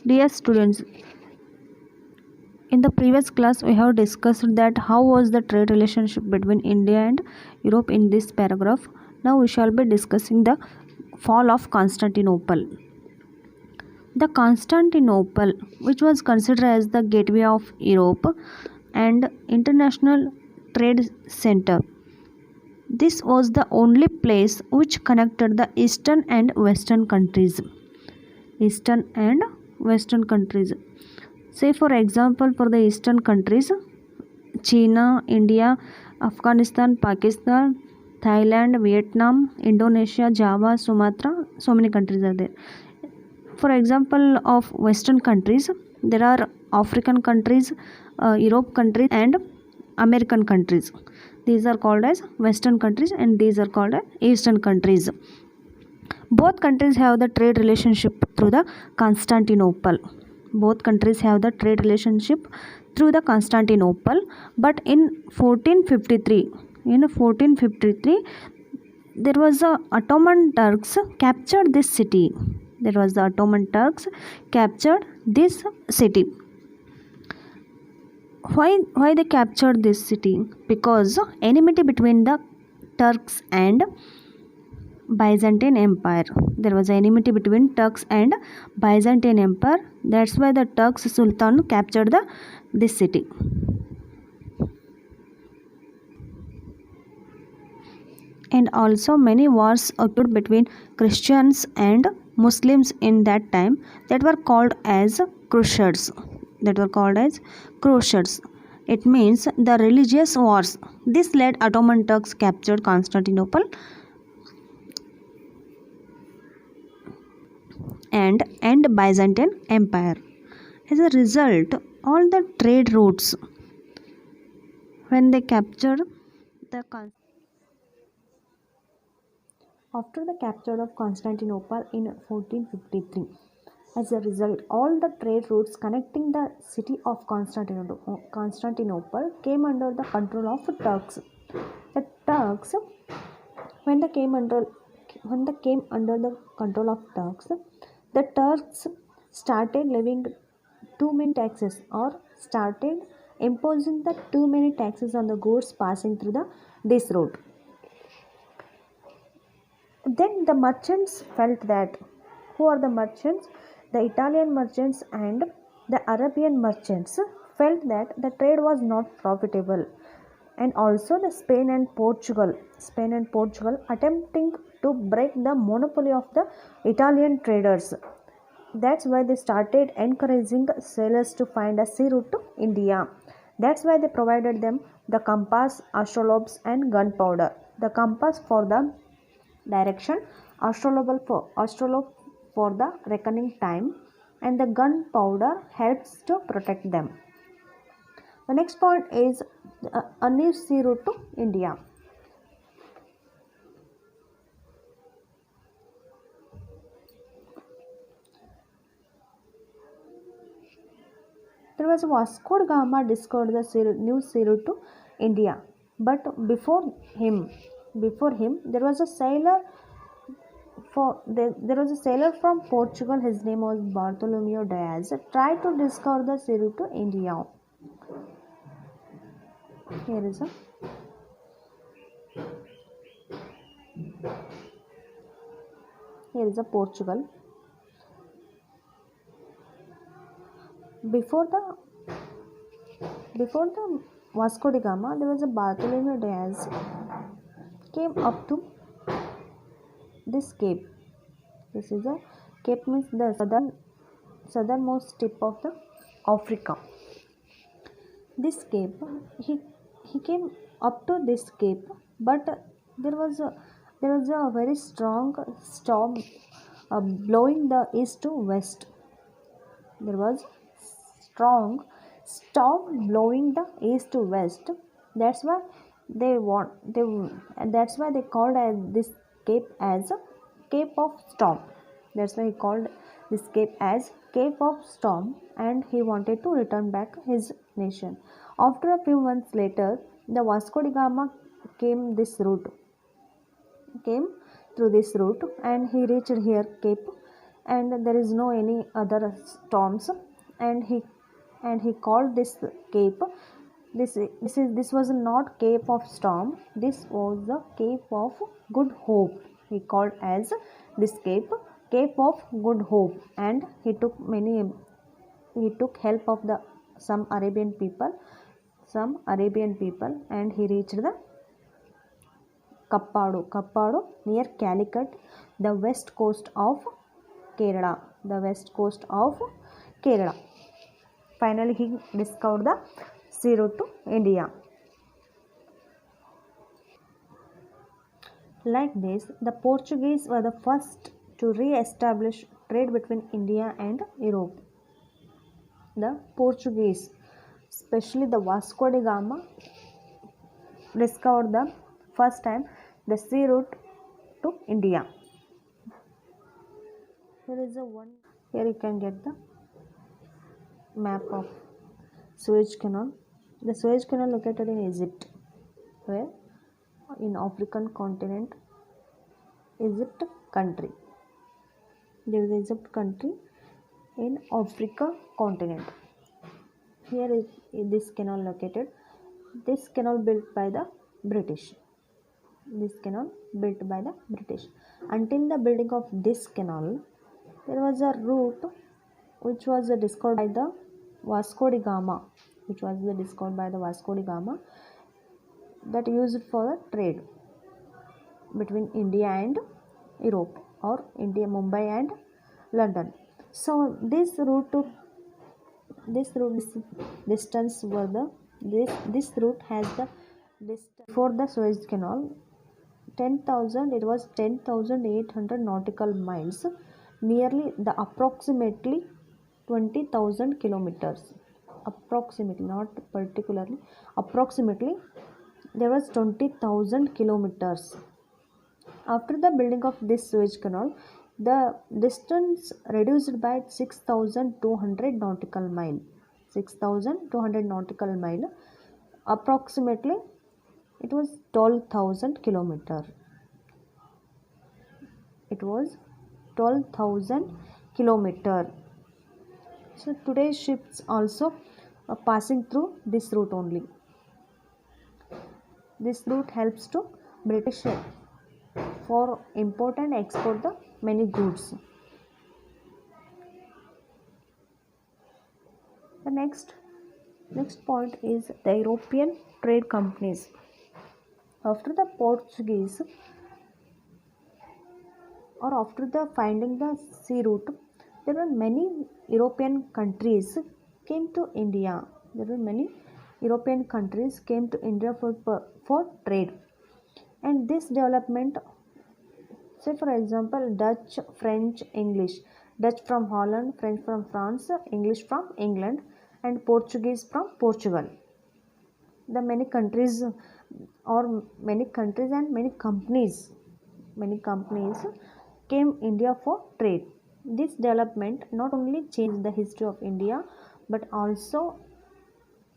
Dear students, in the previous class we have discussed that how was the trade relationship between India and Europe in this paragraph. Now we shall be discussing the fall of Constantinople. The Constantinople, which was considered as the gateway of Europe and international trade center. This was the only place which connected the eastern and western countries. Eastern and western countries. Say for example, for the eastern countries, China, India, Afghanistan, Pakistan, Thailand, Vietnam, Indonesia, Java, Sumatra, so many countries are there. For example of western countries, there are African countries, Europe countries and American countries. These are called as western countries and these are called as eastern countries. Both countries have the trade relationship through the Constantinople. Both countries have the trade relationship through the Constantinople, but in 1453, there was a Ottoman Turks captured this city. There was the Ottoman Turks captured this city. Why they captured this city? Because enmity between the Turks and Byzantine Empire. There was enmity between Turks and Byzantine Empire. That's why the Turks Sultan captured this city. And also many wars occurred between Christians and Muslims in that time that were called as Crusades. It means the religious wars. This led Ottoman Turks captured Constantinople and Byzantine Empire. As a result, all the trade routes, when they captured the after the capture of Constantinople in 1453, as a result, all the trade routes connecting the city of Constantinople came under the control of Turks. The Turks, when they came under the control of Turks, the Turks started levying too many taxes or started imposing the too many taxes on the goods passing through this route. Then the merchants felt that, who are the merchants? The Italian merchants and the Arabian merchants felt that the trade was not profitable, and also the Spain and Portugal attempting to break the monopoly of the Italian traders. That's why they started encouraging sailors to find a sea route to India. That's why they provided them the compass, astrolabes and gunpowder. The compass for the direction, astrolabe for the reckoning time, and the gunpowder helps to protect them. The next point is a new sea route to India. There was Vasco da Gama discovered the new sea route to India, but before him there was a sailor from Portugal. His name was Bartholomew Diaz. Tried to discover the sea route to India. Here is a Portugal. Before the Vasco da Gama, there was a Bartholomew Diaz came up to this cape. This is a cape, means the southernmost tip of the Africa. This cape, he came up to this cape, but there was a very strong storm blowing the east to west. There was strong storm blowing the east to west. That's why they called this cape as a Cape of Storm. That's why he called this cape as Cape of Storm, and he wanted to return back his nation. After a few months later, the Vasco da Gama came through this route, and he reached here Cape and there is no any other storms, and he called this cape, this was not Cape of Storm, this was the Cape of Good Hope. He called as this Cape of Good Hope, and he took help of the some Arabian people, and he reached the Kappadu near Calicut, the west coast of Kerala. Finally, he discovered the sea route to India. Like this, the Portuguese were the first to re-establish trade between India and Europe. The Portuguese, especially the Vasco da Gama, discovered the first time the sea route to India. Here you can get the map of Suez Canal. The Suez Canal located in Egypt, where in African continent, Egypt country. There is Egypt country in Africa continent. Here is this canal located. This canal built by the British. Until the building of this canal, there was a route which was discovered by the Vasco da Gama, that used for the trade between India and Europe, or India, Mumbai and London. So this route distance were this route has the distance before the Suez Canal 10,800 nautical miles, nearly the approximately 20,000 kilometers. Approximately, not particularly, approximately there was 20,000 kilometers. After the building of this Suez Canal, the distance reduced by 6,200 nautical mile. Approximately it was 12,000 kilometer. So today's ships also are passing through this route only. This route helps to British for import and export the many goods. The next point is the European trade companies. After the Portuguese, or after the finding the sea route, there were many European countries came to India. For trade, and this development, say for example, Dutch, French, English. Dutch from Holland, French from France, English from England, and Portuguese from Portugal. The many countries and many companies came India for trade. This development not only changed the history of India, but also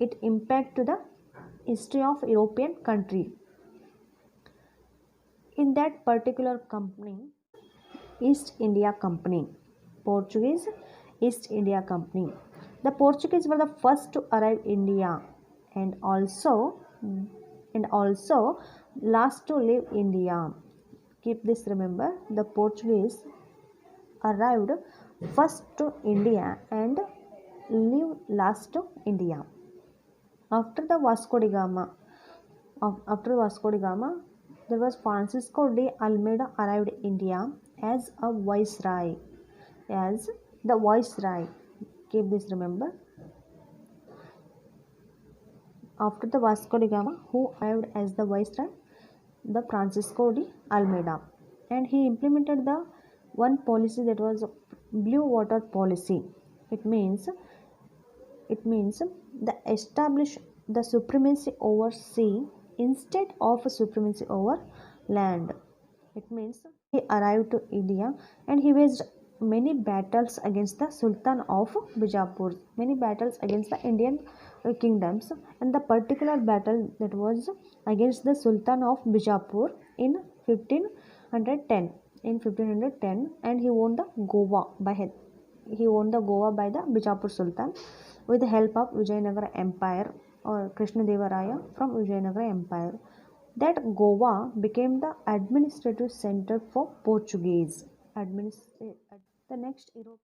it impacted the history of European country. In that particular company, East India Company, Portuguese East India Company. The Portuguese were the first to arrive India, and also last to leave India. Keep this, remember, the Portuguese arrived first to India and leave last to India. After Vasco da Gama, there was Francisco de Almeida arrived India as a viceroy. Keep this, remember. After the Vasco da Gama, who arrived as the viceroy? The Francisco de Almeida, and he implemented the one policy, that was blue water policy. It means the establish the supremacy over sea instead of supremacy over land. It means he arrived to India and he waged many battles against the Sultan of Bijapur, many battles against the Indian kingdoms, and the particular battle that was against the Sultan of Bijapur in 1510. in 1510, and he won the Goa by the Bijapur Sultan with the help of Vijayanagara Empire or Krishnadevaraya from Vijayanagara Empire. That Goa became the administrative center for Portuguese. The next Europe.